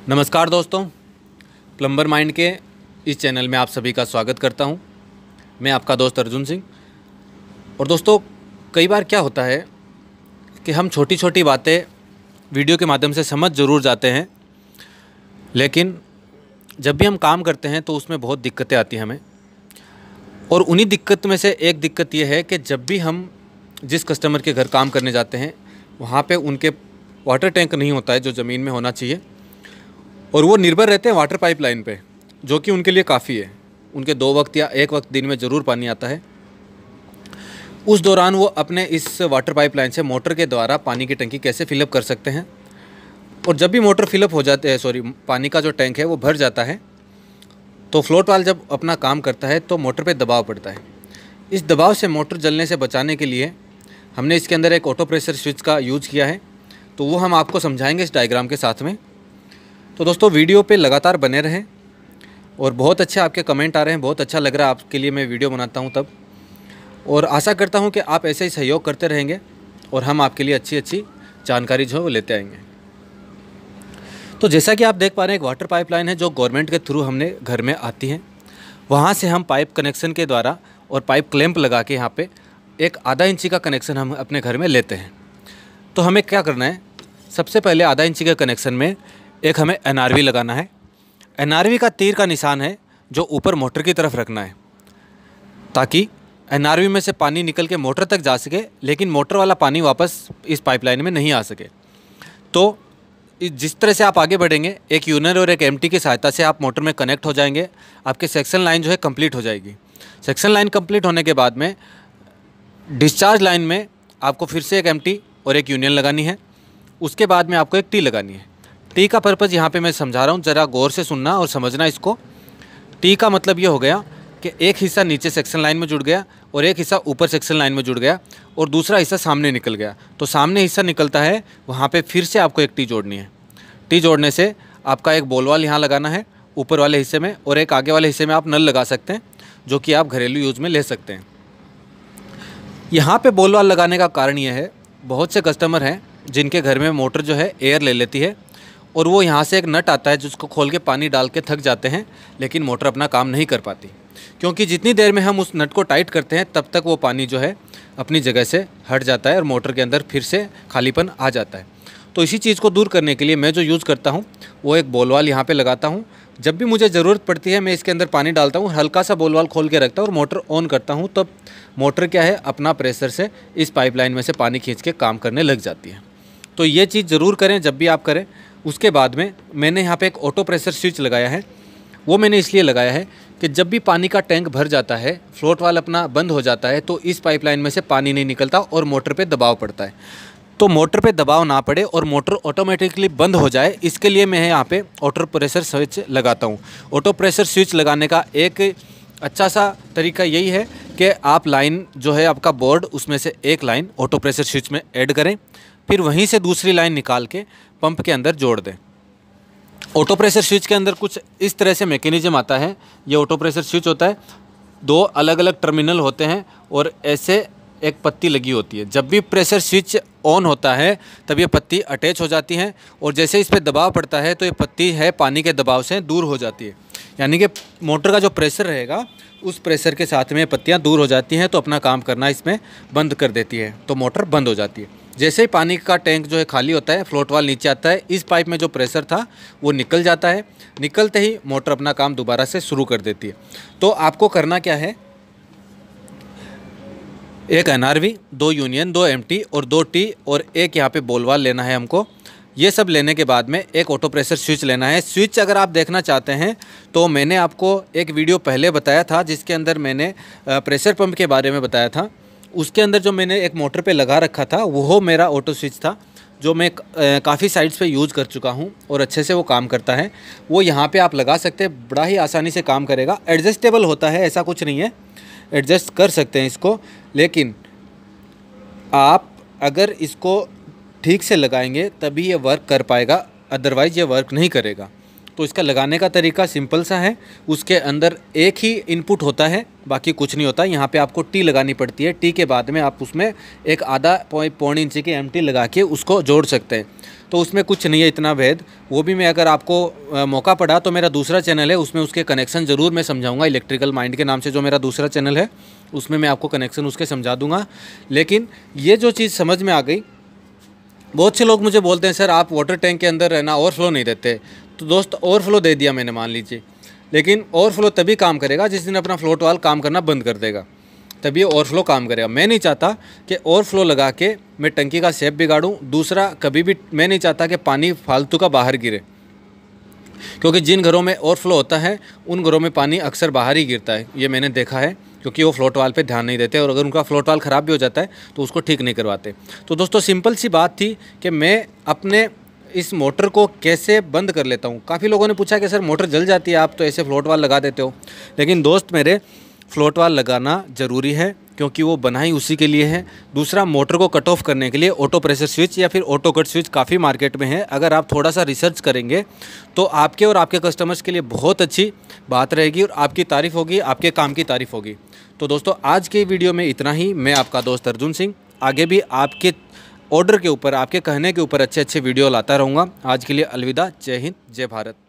नमस्कार दोस्तों, plumber mind के इस चैनल में आप सभी का स्वागत करता हूं। मैं आपका दोस्त अर्जुन सिंह। और दोस्तों, कई बार क्या होता है कि हम छोटी छोटी बातें वीडियो के माध्यम से समझ ज़रूर जाते हैं, लेकिन जब भी हम काम करते हैं तो उसमें बहुत दिक्कतें आती हैं हमें। और उन्हीं दिक्कत में से एक दिक्कत ये है कि जब भी हम जिस कस्टमर के घर काम करने जाते हैं वहाँ पे उनके वाटर टैंक नहीं होता है जो ज़मीन में होना चाहिए, और वो निर्भर रहते हैं वाटर पाइपलाइन पे, जो कि उनके लिए काफ़ी है। उनके 2 वक्त या 1 वक्त दिन में ज़रूर पानी आता है। उस दौरान वो अपने इस वाटर पाइपलाइन से मोटर के द्वारा पानी की टंकी कैसे फिलअप कर सकते हैं। और जब भी मोटर फिलअप हो जाते हैं, पानी का जो टैंक है वो भर जाता है, तो फ्लोट वाल्व जब अपना काम करता है तो मोटर पे दबाव पड़ता है। इस दबाव से मोटर जलने से बचाने के लिए हमने इसके अंदर एक ऑटो प्रेशर स्विच का यूज़ किया है, तो वो हम आपको समझाएंगे इस डायग्राम के साथ में। तो दोस्तों, वीडियो पे लगातार बने रहें। और बहुत अच्छे आपके कमेंट आ रहे हैं, बहुत अच्छा लग रहा है आपके लिए मैं वीडियो बनाता हूं तब। और आशा करता हूं कि आप ऐसे ही सहयोग करते रहेंगे और हम आपके लिए अच्छी अच्छी जानकारी जो है वो लेते आएंगे। तो जैसा कि आप देख पा रहे हैं, एक वाटर पाइपलाइन है जो गवर्नमेंट के थ्रू हमने घर में आती है। वहाँ से हम पाइप कनेक्शन के द्वारा और पाइप क्लैंप लगा के यहाँ पर एक आधा इंची का कनेक्शन हम अपने घर में लेते हैं। तो हमें क्या करना है, सबसे पहले आधा इंची के कनेक्शन में एक हमें एनआरवी लगाना है। एनआरवी का तीर का निशान है जो ऊपर मोटर की तरफ रखना है, ताकि एनआरवी में से पानी निकल के मोटर तक जा सके, लेकिन मोटर वाला पानी वापस इस पाइपलाइन में नहीं आ सके। तो जिस तरह से आप आगे बढ़ेंगे, एक यूनर और एक एमटी की सहायता से आप मोटर में कनेक्ट हो जाएंगे। आपके सेक्शन लाइन जो है कंप्लीट हो जाएगी। सेक्शन लाइन कंप्लीट होने के बाद में डिस्चार्ज लाइन में आपको फिर से एक एमटी और एक यूनियन लगानी है। उसके बाद में आपको एक टी लगानी है। टी का पर्पज़ यहाँ पे मैं समझा रहा हूँ, ज़रा गौर से सुनना और समझना इसको। टी का मतलब ये हो गया कि एक हिस्सा नीचे सेक्शन लाइन में जुड़ गया और एक हिस्सा ऊपर सेक्शन लाइन में जुड़ गया और दूसरा हिस्सा सामने निकल गया। तो सामने हिस्सा निकलता है, वहाँ पे फिर से आपको एक टी जोड़नी है। टी जोड़ने से आपका एक बॉल वाल यहाँ लगाना है ऊपर वाले हिस्से में, और एक आगे वाले हिस्से में आप नल लगा सकते हैं, जो कि आप घरेलू यूज़ में ले सकते हैं। यहाँ पर बॉल वाल लगाने का कारण ये है, बहुत से कस्टमर हैं जिनके घर में मोटर जो है एयर ले लेती है, और वो यहाँ से एक नट आता है जिसको खोल के पानी डाल के थक जाते हैं, लेकिन मोटर अपना काम नहीं कर पाती, क्योंकि जितनी देर में हम उस नट को टाइट करते हैं तब तक वो पानी जो है अपनी जगह से हट जाता है और मोटर के अंदर फिर से खालीपन आ जाता है। तो इसी चीज़ को दूर करने के लिए मैं जो यूज़ करता हूँ वो एक बॉल वाल यहाँ पर लगाता हूँ। जब भी मुझे ज़रूरत पड़ती है मैं इसके अंदर पानी डालता हूँ, हल्का सा बॉल वाल खोल के रखता हूँ और मोटर ऑन करता हूँ, तब मोटर क्या है अपना प्रेशर से इस पाइपलाइन में से पानी खींच के काम करने लग जाती है। तो ये चीज़ ज़रूर करें जब भी आप करें। उसके बाद में मैंने यहाँ पे एक ऑटो प्रेशर स्विच लगाया है। वो मैंने इसलिए लगाया है कि जब भी पानी का टैंक भर जाता है, फ्लोट वाल्व अपना बंद हो जाता है, तो इस पाइपलाइन में से पानी नहीं निकलता और मोटर पे दबाव पड़ता है। तो मोटर पे दबाव ना पड़े और मोटर ऑटोमेटिकली बंद हो जाए, इसके लिए मैं यहाँ पे ऑटो प्रेशर स्विच लगाता हूँ। ऑटो प्रेशर स्विच लगाने का एक अच्छा सा तरीका यही है कि आप लाइन जो है आपका बोर्ड, उसमें से एक लाइन ऑटो प्रेशर स्विच में ऐड करें, फिर वहीं से दूसरी लाइन निकाल के पंप के अंदर जोड़ दें। ऑटो प्रेशर स्विच के अंदर कुछ इस तरह से मैकेनिज्म आता है। ये ऑटो प्रेशर स्विच होता है, 2 अलग अलग टर्मिनल होते हैं और ऐसे एक पत्ती लगी होती है। जब भी प्रेशर स्विच ऑन होता है तब ये पत्ती अटैच हो जाती है, और जैसे इस पर दबाव पड़ता है तो ये पत्ती है पानी के दबाव से दूर हो जाती है। यानी कि मोटर का जो प्रेशर रहेगा उस प्रेशर के साथ में पत्तियाँ दूर हो जाती हैं, तो अपना काम करना इसमें बंद कर देती है, तो मोटर बंद हो जाती है। जैसे ही पानी का टैंक जो है खाली होता है, फ्लोट वाल नीचे आता है, इस पाइप में जो प्रेशर था वो निकल जाता है। निकलते ही मोटर अपना काम दोबारा से शुरू कर देती है। तो आपको करना क्या है, एक एनआरवी, 2 यूनियन, 2 एमटी और 2 टी और एक यहाँ पे बॉल वाल लेना है हमको। ये सब लेने के बाद में एक ऑटो प्रेशर स्विच लेना है। स्विच अगर आप देखना चाहते हैं तो मैंने आपको एक वीडियो पहले बताया था जिसके अंदर मैंने प्रेशर पंप के बारे में बताया था। उसके अंदर जो मैंने एक मोटर पे लगा रखा था वो मेरा ऑटो स्विच था, जो मैं काफ़ी साइट्स पे यूज़ कर चुका हूँ और अच्छे से वो काम करता है। वो यहाँ पे आप लगा सकते हैं, बड़ा ही आसानी से काम करेगा। एडजस्टेबल होता है, ऐसा कुछ नहीं है, एडजस्ट कर सकते हैं इसको, लेकिन आप अगर इसको ठीक से लगाएंगे तभी ये वर्क कर पाएगा, अदरवाइज़ ये वर्क नहीं करेगा। तो इसका लगाने का तरीका सिंपल सा है। उसके अंदर एक ही इनपुट होता है, बाकी कुछ नहीं होता। यहाँ पे आपको टी लगानी पड़ती है। टी के बाद में आप उसमें एक आधा पौन इंच की एमटी लगा के उसको जोड़ सकते हैं। तो उसमें कुछ नहीं है इतना भेद। वो भी मैं अगर आपको मौका पड़ा तो मेरा दूसरा चैनल है, उसमें उसके कनेक्शन ज़रूर मैं समझाऊंगा। इलेक्ट्रिकल माइंड के नाम से जो मेरा दूसरा चैनल है, उसमें मैं आपको कनेक्शन उसके समझा दूंगा। लेकिन ये जो चीज़ समझ में आ गई, बहुत से लोग मुझे बोलते हैं सर आप वाटर टैंक के अंदर रहना ओवरफ्लो नहीं देते। तो दोस्त ओवरफ्लो दे दिया मैंने, मान लीजिए, लेकिन ओवरफ्लो तभी काम करेगा जिस दिन अपना फ्लोट वाल्व काम करना बंद कर देगा, तभी ओवरफ्लो काम करेगा। मैं नहीं चाहता कि ओवरफ्लो लगा के मैं टंकी का शेप बिगाड़ूं। दूसरा, कभी भी मैं नहीं चाहता कि पानी फालतू का बाहर गिरे, क्योंकि जिन घरों में ओवरफ्लो होता है उन घरों में पानी अक्सर बाहर ही गिरता है। ये मैंने देखा है, क्योंकि वो फ्लोट वाल पे ध्यान नहीं देते, और अगर उनका फ्लोट वाल ख़राब भी हो जाता है तो उसको ठीक नहीं करवाते। तो दोस्तों सिंपल सी बात थी कि मैं अपने इस मोटर को कैसे बंद कर लेता हूँ। काफ़ी लोगों ने पूछा कि सर मोटर जल जाती है, आप तो ऐसे फ्लोट वाल लगा देते हो। लेकिन दोस्त मेरे, फ्लोट वाल लगाना ज़रूरी है, क्योंकि वो बनाई उसी के लिए है। दूसरा, मोटर को कट ऑफ करने के लिए ऑटो प्रेशर स्विच या फिर ऑटो कट स्विच काफ़ी मार्केट में है। अगर आप थोड़ा सा रिसर्च करेंगे तो आपके और आपके कस्टमर्स के लिए बहुत अच्छी बात रहेगी, और आपकी तारीफ़ होगी, आपके काम की तारीफ़ होगी। तो दोस्तों आज के वीडियो में इतना ही। मैं आपका दोस्त अर्जुन सिंह आगे भी आपके ऑर्डर के ऊपर, आपके कहने के ऊपर अच्छे अच्छे वीडियो लाता रहूँगा। आज के लिए अलविदा। जय हिंद, जय भारत।